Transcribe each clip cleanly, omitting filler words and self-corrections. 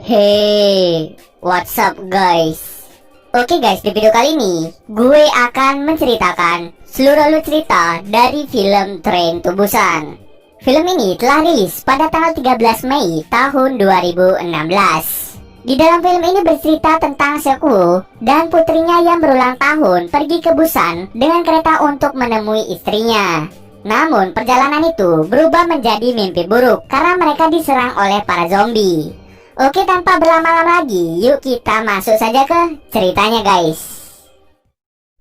Hey, what's up guys? Oke guys, di video kali ini gue akan menceritakan seluruh alur cerita dari film Train to Busan. Film ini telah rilis pada tanggal 13 Mei tahun 2016. Di dalam film ini bercerita tentang Seok-woo dan putrinya yang berulang tahun pergi ke Busan dengan kereta untuk menemui istrinya. Namun perjalanan itu berubah menjadi mimpi buruk karena mereka diserang oleh para zombie. Oke, tanpa berlama-lama lagi, yuk kita masuk saja ke ceritanya guys.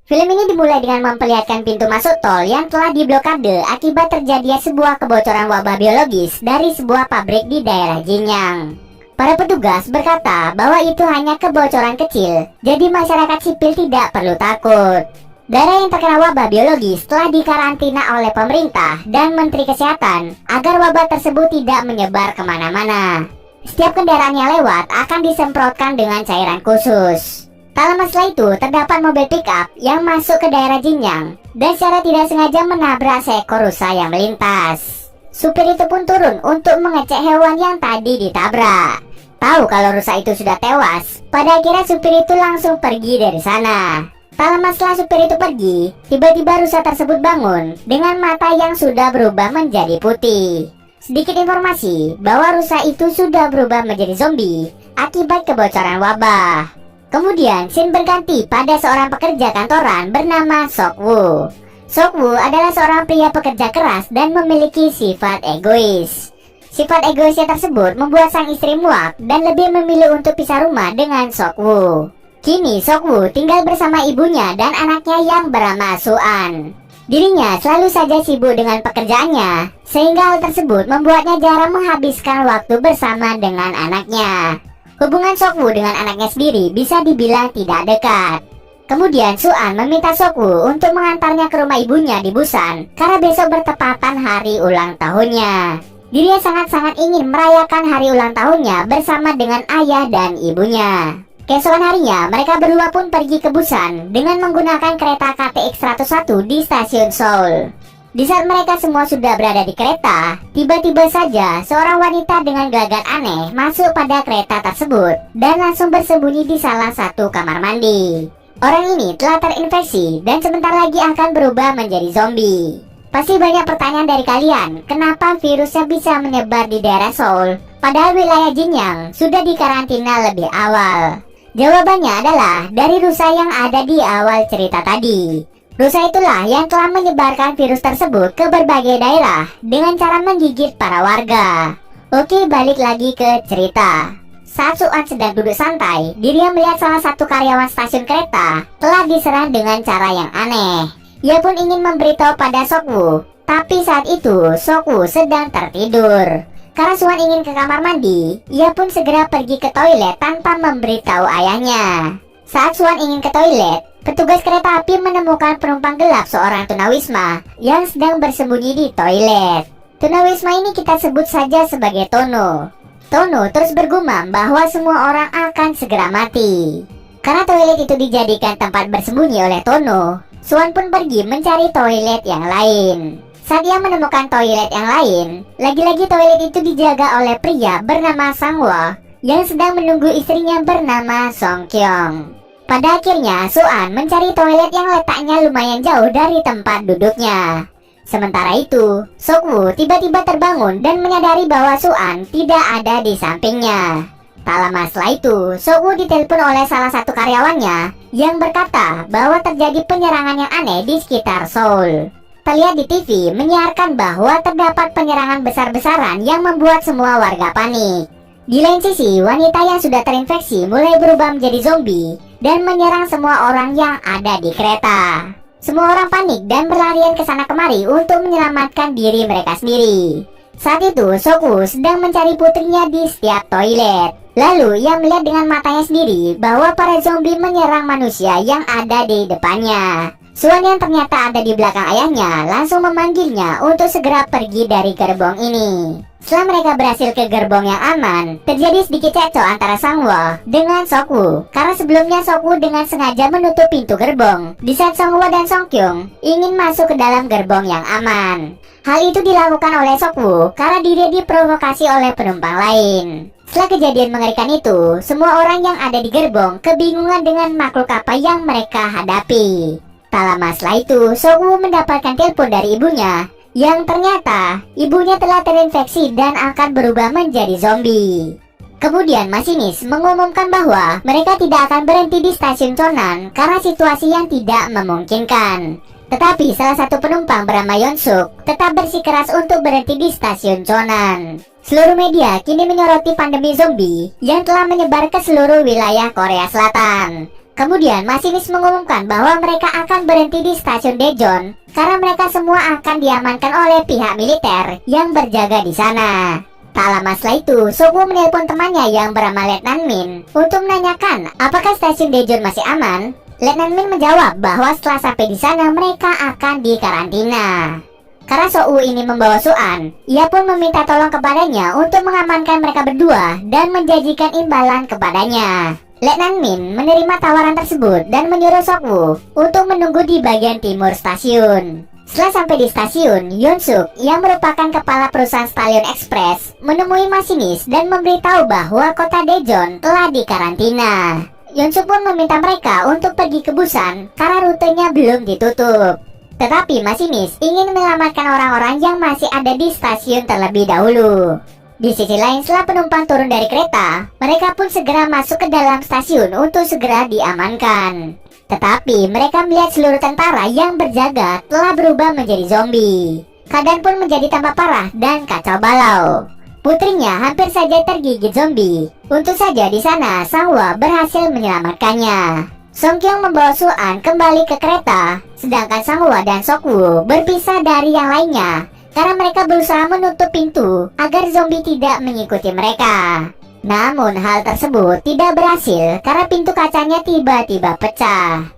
Film ini dimulai dengan memperlihatkan pintu masuk tol yang telah diblokade akibat terjadinya sebuah kebocoran wabah biologis dari sebuah pabrik di daerah Jinyang. Para petugas berkata bahwa itu hanya kebocoran kecil, jadi masyarakat sipil tidak perlu takut. Daerah yang terkena wabah biologis telah dikarantina oleh pemerintah dan Menteri Kesehatan agar wabah tersebut tidak menyebar kemana-mana. Setiap kendaraan yang lewat akan disemprotkan dengan cairan khusus. Tak lama setelah itu, terdapat mobil pick-up yang masuk ke daerah Jinyang dan secara tidak sengaja menabrak seekor rusa yang melintas. Supir itu pun turun untuk mengecek hewan yang tadi ditabrak. Tahu kalau rusa itu sudah tewas, pada akhirnya supir itu langsung pergi dari sana. Tak lama setelah supir itu pergi, tiba-tiba rusa tersebut bangun dengan mata yang sudah berubah menjadi putih. Sedikit informasi bahwa rusa itu sudah berubah menjadi zombie akibat kebocoran wabah. Kemudian scene berganti pada seorang pekerja kantoran bernama Seok-woo. Seok-woo adalah seorang pria pekerja keras dan memiliki sifat egois. Sifat egoisnya tersebut membuat sang istri muak dan lebih memilih untuk pisah rumah dengan Seok-woo. Kini Seok-woo tinggal bersama ibunya dan anaknya yang bernama Suan. Dirinya selalu saja sibuk dengan pekerjaannya, sehingga hal tersebut membuatnya jarang menghabiskan waktu bersama dengan anaknya. Hubungan Seok-woo dengan anaknya sendiri bisa dibilang tidak dekat. Kemudian Suan meminta Seok-woo untuk mengantarnya ke rumah ibunya di Busan karena besok bertepatan hari ulang tahunnya. Dirinya sangat-sangat ingin merayakan hari ulang tahunnya bersama dengan ayah dan ibunya. Keesokan harinya, mereka berdua pun pergi ke Busan dengan menggunakan kereta KTX 101 di stasiun Seoul. Di saat mereka semua sudah berada di kereta, tiba-tiba saja seorang wanita dengan gelagat aneh masuk pada kereta tersebut dan langsung bersembunyi di salah satu kamar mandi. Orang ini telah terinfeksi dan sebentar lagi akan berubah menjadi zombie. Pasti banyak pertanyaan dari kalian, kenapa virusnya bisa menyebar di daerah Seoul, padahal wilayah Jinyang sudah dikarantina lebih awal? Jawabannya adalah dari rusa yang ada di awal cerita tadi. Rusa itulah yang telah menyebarkan virus tersebut ke berbagai daerah dengan cara menggigit para warga. Oke, balik lagi ke cerita. Saat Suan sedang duduk santai, dirinya melihat salah satu karyawan stasiun kereta telah diserang dengan cara yang aneh. Ia pun ingin memberitahu pada Seok-woo, tapi saat itu Seok-woo sedang tertidur. Karena Suan ingin ke kamar mandi, ia pun segera pergi ke toilet tanpa memberitahu ayahnya. Saat Suan ingin ke toilet, petugas kereta api menemukan penumpang gelap seorang tunawisma yang sedang bersembunyi di toilet. Tunawisma ini kita sebut saja sebagai Tono. Tono terus bergumam bahwa semua orang akan segera mati. Karena toilet itu dijadikan tempat bersembunyi oleh Tono, Suan pun pergi mencari toilet yang lain. Saat ia menemukan toilet yang lain, lagi-lagi toilet itu dijaga oleh pria bernama Sang-woo yang sedang menunggu istrinya bernama Song-kyung. Pada akhirnya, Suan mencari toilet yang letaknya lumayan jauh dari tempat duduknya. Sementara itu, Seok-woo tiba-tiba terbangun dan menyadari bahwa Suan tidak ada di sampingnya. Tak lama setelah itu, Seok-woo ditelepon oleh salah satu karyawannya yang berkata bahwa terjadi penyerangan yang aneh di sekitar Seoul. Terlihat di TV menyiarkan bahwa terdapat penyerangan besar-besaran yang membuat semua warga panik. Di lain sisi, wanita yang sudah terinfeksi mulai berubah menjadi zombie dan menyerang semua orang yang ada di kereta. Semua orang panik dan berlarian ke sana kemari untuk menyelamatkan diri mereka sendiri. Saat itu, Seok-woo sedang mencari putrinya di setiap toilet. Lalu ia melihat dengan matanya sendiri bahwa para zombie menyerang manusia yang ada di depannya. Suan yang ternyata ada di belakang ayahnya langsung memanggilnya untuk segera pergi dari gerbong ini. Setelah mereka berhasil ke gerbong yang aman, terjadi sedikit cekcok antara Sang-woo dengan Seok-woo karena sebelumnya Seok-woo dengan sengaja menutup pintu gerbong di saat Sang-woo dan Song-kyung ingin masuk ke dalam gerbong yang aman. Hal itu dilakukan oleh Seok-woo karena dirinya diprovokasi oleh penumpang lain. Setelah kejadian mengerikan itu, semua orang yang ada di gerbong kebingungan dengan makhluk apa yang mereka hadapi. Tak lama setelah itu, Sokwu mendapatkan telepon dari ibunya, yang ternyata ibunya telah terinfeksi dan akan berubah menjadi zombie. Kemudian masinis mengumumkan bahwa mereka tidak akan berhenti di stasiun Chonan karena situasi yang tidak memungkinkan. Tetapi salah satu penumpang bernama Yonsuk tetap bersikeras untuk berhenti di stasiun Chonan. Seluruh media kini menyoroti pandemi zombie yang telah menyebar ke seluruh wilayah Korea Selatan. Kemudian masinis mengumumkan bahwa mereka akan berhenti di stasiun Daejeon karena mereka semua akan diamankan oleh pihak militer yang berjaga di sana. Tak lama setelah itu, Sokwu menelpon temannya yang bernama Letnan Min untuk menanyakan apakah stasiun Daejeon masih aman. Letnan Min menjawab bahwa setelah sampai di sana mereka akan dikarantina. Karena Sokwu ini membawa Suan, ia pun meminta tolong kepadanya untuk mengamankan mereka berdua dan menjanjikan imbalan kepadanya. Letnan Min menerima tawaran tersebut dan menyuruh Sokwu untuk menunggu di bagian timur stasiun. Setelah sampai di stasiun, Yonsuk yang merupakan kepala perusahaan Stallion Express menemui masinis dan memberitahu bahwa kota Daejeon telah dikarantina. Yonsuk pun meminta mereka untuk pergi ke Busan karena rutenya belum ditutup. Tetapi masinis ingin menyelamatkan orang-orang yang masih ada di stasiun terlebih dahulu. Di sisi lain, setelah penumpang turun dari kereta, mereka pun segera masuk ke dalam stasiun untuk segera diamankan. Tetapi mereka melihat seluruh tentara yang berjaga telah berubah menjadi zombie. Keadaan pun menjadi tambah parah dan kacau balau. Putrinya hampir saja tergigit zombie. Untung saja di sana Sangwa berhasil menyelamatkannya. Songkyung membawa Suan kembali ke kereta, sedangkan Sangwa dan Sokwu berpisah dari yang lainnya karena mereka berusaha menutup pintu agar zombie tidak mengikuti mereka. Namun hal tersebut tidak berhasil karena pintu kacanya tiba-tiba pecah.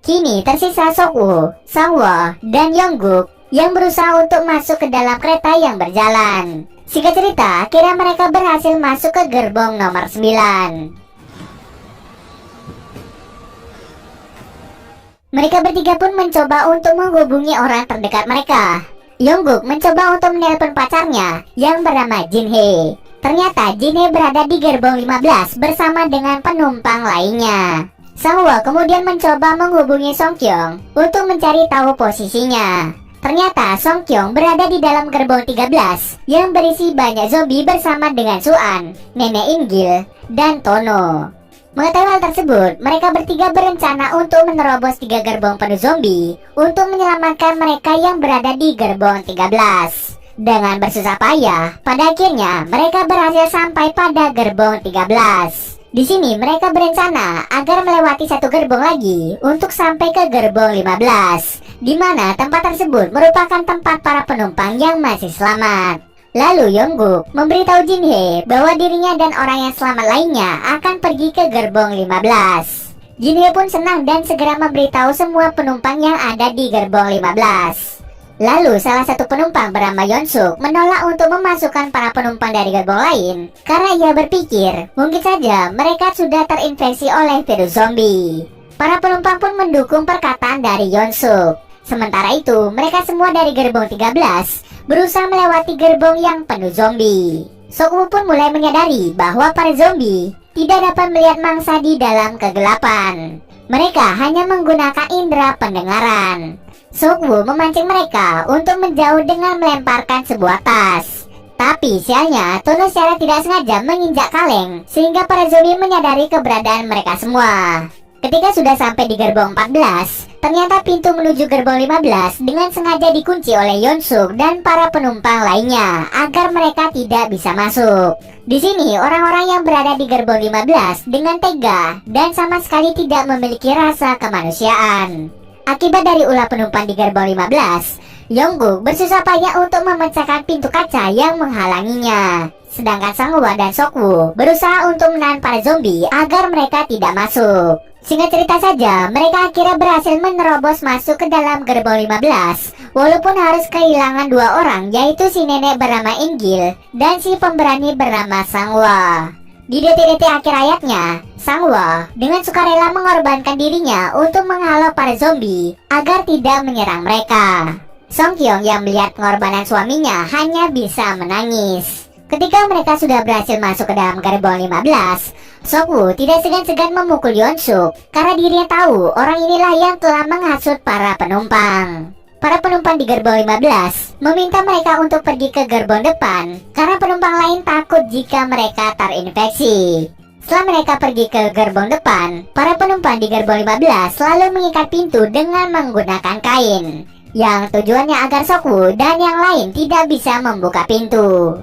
Kini tersisa Sokwu, Sangwa, dan Yongguk yang berusaha untuk masuk ke dalam kereta yang berjalan. Singkat cerita, akhirnya mereka berhasil masuk ke gerbong nomor 9. Mereka bertiga pun mencoba untuk menghubungi orang terdekat mereka. Yongguk mencoba untuk menelpon pacarnya yang bernama Jinhye. Ternyata Jinhye berada di gerbong 15 bersama dengan penumpang lainnya. Sangwa kemudian mencoba menghubungi Songkyung untuk mencari tahu posisinya. Ternyata Songkyung berada di dalam gerbong 13 yang berisi banyak zombie bersama dengan Suan, Nenek Inggil, dan Tono. Mengetahui hal tersebut, mereka bertiga berencana untuk menerobos 3 gerbong penuh zombie untuk menyelamatkan mereka yang berada di gerbong 13. Dengan bersusah payah, pada akhirnya mereka berhasil sampai pada gerbong 13. Di sini mereka berencana agar melewati satu gerbong lagi untuk sampai ke gerbong 15, di mana tempat tersebut merupakan tempat para penumpang yang masih selamat. Lalu Yongguk memberitahu Jinhye bahwa dirinya dan orang yang selamat lainnya akan pergi ke gerbong 15. Jinhye pun senang dan segera memberitahu semua penumpang yang ada di gerbong 15. Lalu salah satu penumpang bernama Yonsuk menolak untuk memasukkan para penumpang dari gerbong lain karena ia berpikir mungkin saja mereka sudah terinfeksi oleh virus zombie. Para penumpang pun mendukung perkataan dari Yonsuk. Sementara itu mereka semua dari gerbong 13 berusaha melewati gerbong yang penuh zombie. Sokwu pun mulai menyadari bahwa para zombie tidak dapat melihat mangsa di dalam kegelapan. Mereka hanya menggunakan indera pendengaran. Sokwu memancing mereka untuk menjauh dengan melemparkan sebuah tas. Tapi sialnya, Tono secara tidak sengaja menginjak kaleng sehingga para zombie menyadari keberadaan mereka semua. Ketika sudah sampai di gerbong 14, ternyata pintu menuju gerbong 15 dengan sengaja dikunci oleh Yonsuk dan para penumpang lainnya agar mereka tidak bisa masuk. Di sini orang-orang yang berada di gerbong 15 dengan tega dan sama sekali tidak memiliki rasa kemanusiaan. Akibat dari ulah penumpang di gerbong 15, Yongguk bersusah payah untuk memecahkan pintu kaca yang menghalanginya. Sedangkan Sangwa dan Sokwu berusaha untuk menahan para zombie agar mereka tidak masuk. Singkat cerita saja, mereka akhirnya berhasil menerobos masuk ke dalam gerbong 15, walaupun harus kehilangan 2 orang, yaitu si nenek bernama Inggil dan si pemberani bernama Sangwa. Di detik-detik akhir hayatnya, Sangwa dengan sukarela mengorbankan dirinya untuk menghalau para zombie agar tidak menyerang mereka. Song Kyung yang melihat pengorbanan suaminya hanya bisa menangis. Ketika mereka sudah berhasil masuk ke dalam gerbong 15, Sok-woo tidak segan-segan memukul Yeon-suk karena dirinya tahu orang inilah yang telah menghasut para penumpang. Para penumpang di gerbong 15 meminta mereka untuk pergi ke gerbong depan karena penumpang lain takut jika mereka terinfeksi. Setelah mereka pergi ke gerbong depan, para penumpang di gerbong 15 selalu mengikat pintu dengan menggunakan kain, yang tujuannya agar Sok-woo dan yang lain tidak bisa membuka pintu.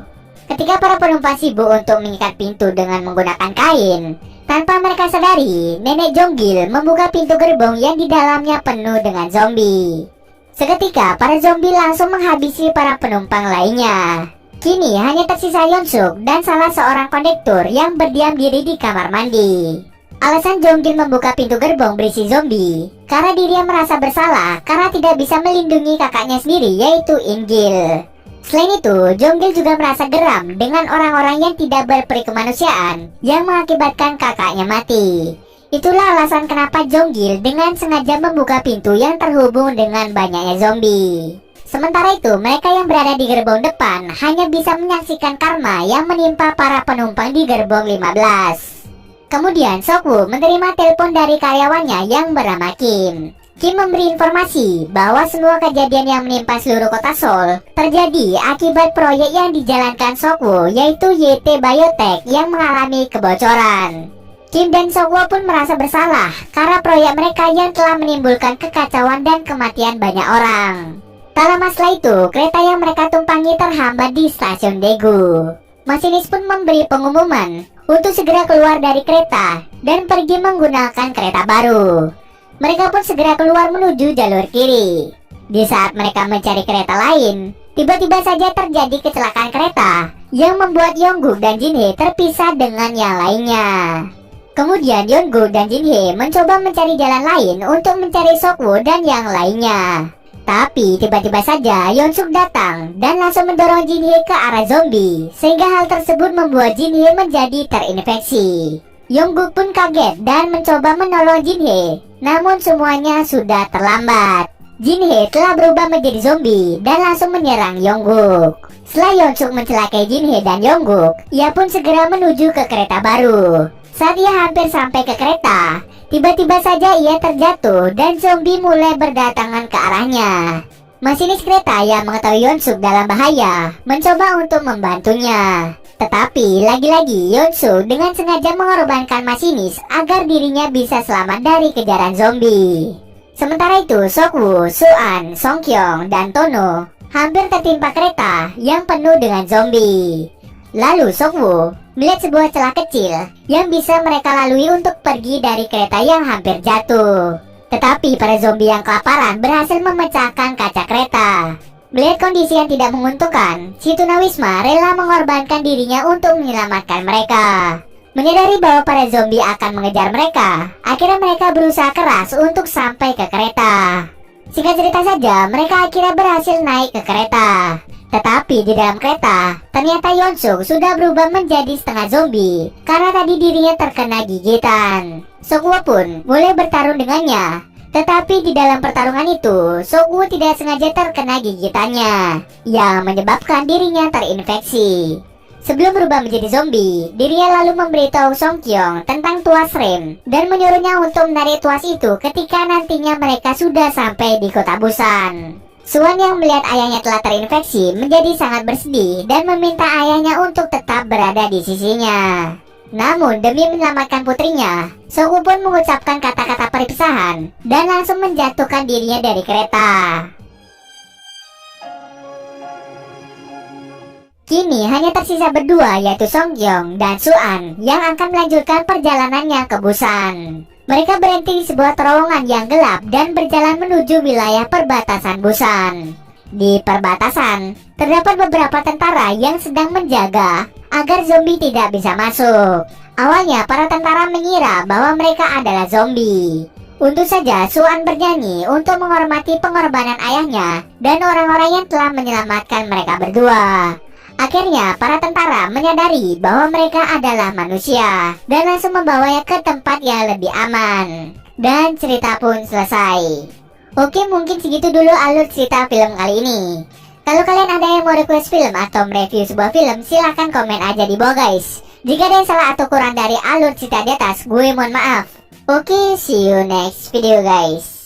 Ketika para penumpang sibuk untuk mengikat pintu dengan menggunakan kain, tanpa mereka sadari, nenek Jonggil membuka pintu gerbong yang di dalamnya penuh dengan zombie. Seketika, para zombie langsung menghabisi para penumpang lainnya. Kini hanya tersisa Yeon-suk dan salah seorang kondektur yang berdiam diri di kamar mandi. Alasan Jonggil membuka pintu gerbong berisi zombie karena dirinya merasa bersalah karena tidak bisa melindungi kakaknya sendiri, yaitu In-gil. Selain itu, Jonggil juga merasa geram dengan orang-orang yang tidak berperi kemanusiaan yang mengakibatkan kakaknya mati. Itulah alasan kenapa Jonggil dengan sengaja membuka pintu yang terhubung dengan banyaknya zombie. Sementara itu, mereka yang berada di gerbong depan hanya bisa menyaksikan karma yang menimpa para penumpang di gerbong 15. Kemudian Sok-woo menerima telepon dari karyawannya yang bernama Kim. Kim memberi informasi bahwa semua kejadian yang menimpa seluruh kota Seoul terjadi akibat proyek yang dijalankan Sok-woo, yaitu YT Biotech yang mengalami kebocoran. Kim dan Sok-woo pun merasa bersalah karena proyek mereka yang telah menimbulkan kekacauan dan kematian banyak orang. Tak lama setelah itu, kereta yang mereka tumpangi terhambat di stasiun Daegu. Masinis pun memberi pengumuman untuk segera keluar dari kereta dan pergi menggunakan kereta baru. Mereka pun segera keluar menuju jalur kiri. Di saat mereka mencari kereta lain, tiba-tiba saja terjadi kecelakaan kereta yang membuat Yongguk dan Jinhye terpisah dengan yang lainnya. Kemudian Yongguk dan Jinhye mencoba mencari jalan lain untuk mencari Sok-woo dan yang lainnya. Tapi tiba-tiba saja Yeon-suk datang dan langsung mendorong Jinhye ke arah zombie, sehingga hal tersebut membuat Jinhye menjadi terinfeksi. Yongguk pun kaget dan mencoba menolong Jinhye, namun semuanya sudah terlambat. Jinhye telah berubah menjadi zombie dan langsung menyerang Yongguk. Setelah Yeon-suk mencelakai Jinhye dan Yongguk, ia pun segera menuju ke kereta baru. Saat ia hampir sampai ke kereta, tiba-tiba saja ia terjatuh dan zombie mulai berdatangan ke arahnya. Masinis kereta yang mengetahui Yeon-suk dalam bahaya mencoba untuk membantunya. Tetapi lagi-lagi Yeon-suk dengan sengaja mengorbankan masinis agar dirinya bisa selamat dari kejaran zombie. Sementara itu, Sok-woo, Su-an, Song Kyung, dan Tono hampir tertimpa kereta yang penuh dengan zombie. Lalu Sok-woo melihat sebuah celah kecil yang bisa mereka lalui untuk pergi dari kereta yang hampir jatuh. Tetapi para zombie yang kelaparan berhasil memecahkan kaca kereta. Melihat kondisi yang tidak menguntungkan, si tunawisma rela mengorbankan dirinya untuk menyelamatkan mereka. Menyadari bahwa para zombie akan mengejar mereka, akhirnya mereka berusaha keras untuk sampai ke kereta. Singkat cerita saja, mereka akhirnya berhasil naik ke kereta. Tetapi di dalam kereta, ternyata Yeon-suk sudah berubah menjadi setengah zombie karena tadi dirinya terkena gigitan. Sok-woo pun mulai bertarung dengannya. Tetapi di dalam pertarungan itu, Sok-woo tidak sengaja terkena gigitannya, yang menyebabkan dirinya terinfeksi. Sebelum berubah menjadi zombie, dirinya lalu memberitahu Song Kyung tentang tuas rem dan menyuruhnya untuk menarik tuas itu ketika nantinya mereka sudah sampai di kota Busan. Suan yang melihat ayahnya telah terinfeksi menjadi sangat bersedih dan meminta ayahnya untuk tetap berada di sisinya. Namun demi menyelamatkan putrinya, Sok-woo pun mengucapkan kata-kata perpisahan dan langsung menjatuhkan dirinya dari kereta. Kini hanya tersisa berdua, yaitu Song Kyung dan Su-an yang akan melanjutkan perjalanannya ke Busan. Mereka berhenti di sebuah terowongan yang gelap dan berjalan menuju wilayah perbatasan Busan. Di perbatasan, terdapat beberapa tentara yang sedang menjaga agar zombie tidak bisa masuk. Awalnya para tentara mengira bahwa mereka adalah zombie. Untung saja Su-an bernyanyi untuk menghormati pengorbanan ayahnya dan orang-orang yang telah menyelamatkan mereka berdua. Akhirnya para tentara menyadari bahwa mereka adalah manusia dan langsung membawanya ke tempat yang lebih aman. Dan cerita pun selesai. Oke, mungkin segitu dulu alur cerita film kali ini. Kalau kalian ada yang mau request film atau mereview sebuah film, silahkan komen aja di bawah guys. Jika ada yang salah atau kurang dari alur cerita di atas, gue mohon maaf. Oke, see you next video guys.